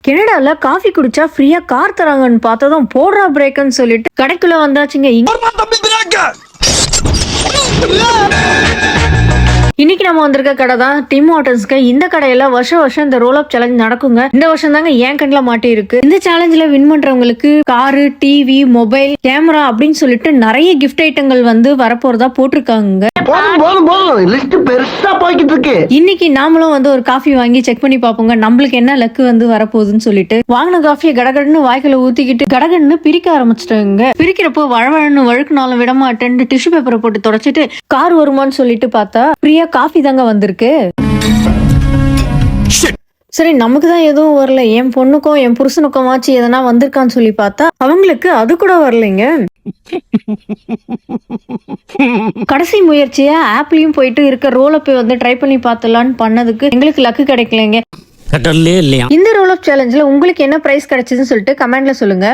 கனடால காஃபி குடிச்சா ஃப்ரீயா கார் தராங்கன்னு பார்த்ததும் போடுறா பிரேக்குன்னு சொல்லிட்டு கடைக்குள்ள வந்தாச்சுங்க. இன்னைக்கு நம்ம வந்திருக்க கடை தான் டிம் ஹார்டன்ஸ்க்கு. இந்த கடையில வருஷம் இந்த ரோல் அப் சேலஞ்ச் நடக்குங்க. இந்த வருஷம் தாங்க ஏன் கண்ணுல மாட்டி இருக்கு. இந்த சேலஞ்சில் வின் பண்றவங்களுக்கு காரு, டிவி, மொபைல், கேமரா அப்படின்னு சொல்லிட்டு நிறைய கிஃப்ட் ஐட்டங்கள் வந்து வரப்போறதா போட்டிருக்காங்க. இன்னைக்கு நாமளும் வந்து ஒரு காஃபி வாங்கி செக் பண்ணி பாப்போங்க நம்மளுக்கு என்ன லக்கு வந்து வரப்போகுதுன்னு சொல்லிட்டு. வாங்கின காஃபியை கடகடன்னு வாய்க்குள்ள ஊத்திக்கிட்டு கடகடன்னு பிரிக்க ஆரம்பிச்சிட்டாங்க. பிரிக்கிறப்போ வழவழன்னு வழுக்குனாலும் விட மாட்டேன் டிஷ்யூ பேப்பரை போட்டு தொடச்சிட்டு கார் வருமான்னு சொல்லிட்டு பார்த்தா ஃப்ரீயா காஃபி தாங்க வந்திருக்கு. சரி, நமக்கு தான் எதுவும் வரல, என் பொண்ணுக்கும் என் புருஷனுக்குமாச்சு எதனா வந்திருக்கான்னு சொல்லி பார்த்தா அவங்களுக்கு அது கூட வரலைங்க. கடைசி முயற்சியா ஆப்லயும் போயிட்டு இருக்க ரோல் அப் வந்து ட்ரை பண்ணி பார்த்தலான்னு பண்ணதுக்கு எங்களுக்கு லக்கு கிடைக்கலைங்க. இல்லையா? இந்த ரோல் அப் சேலஞ்சில் உங்களுக்கு என்ன பிரைஸ் கிடைச்சதுன்னு சொல்லிட்டு கமெண்ட்ல சொல்லுங்க.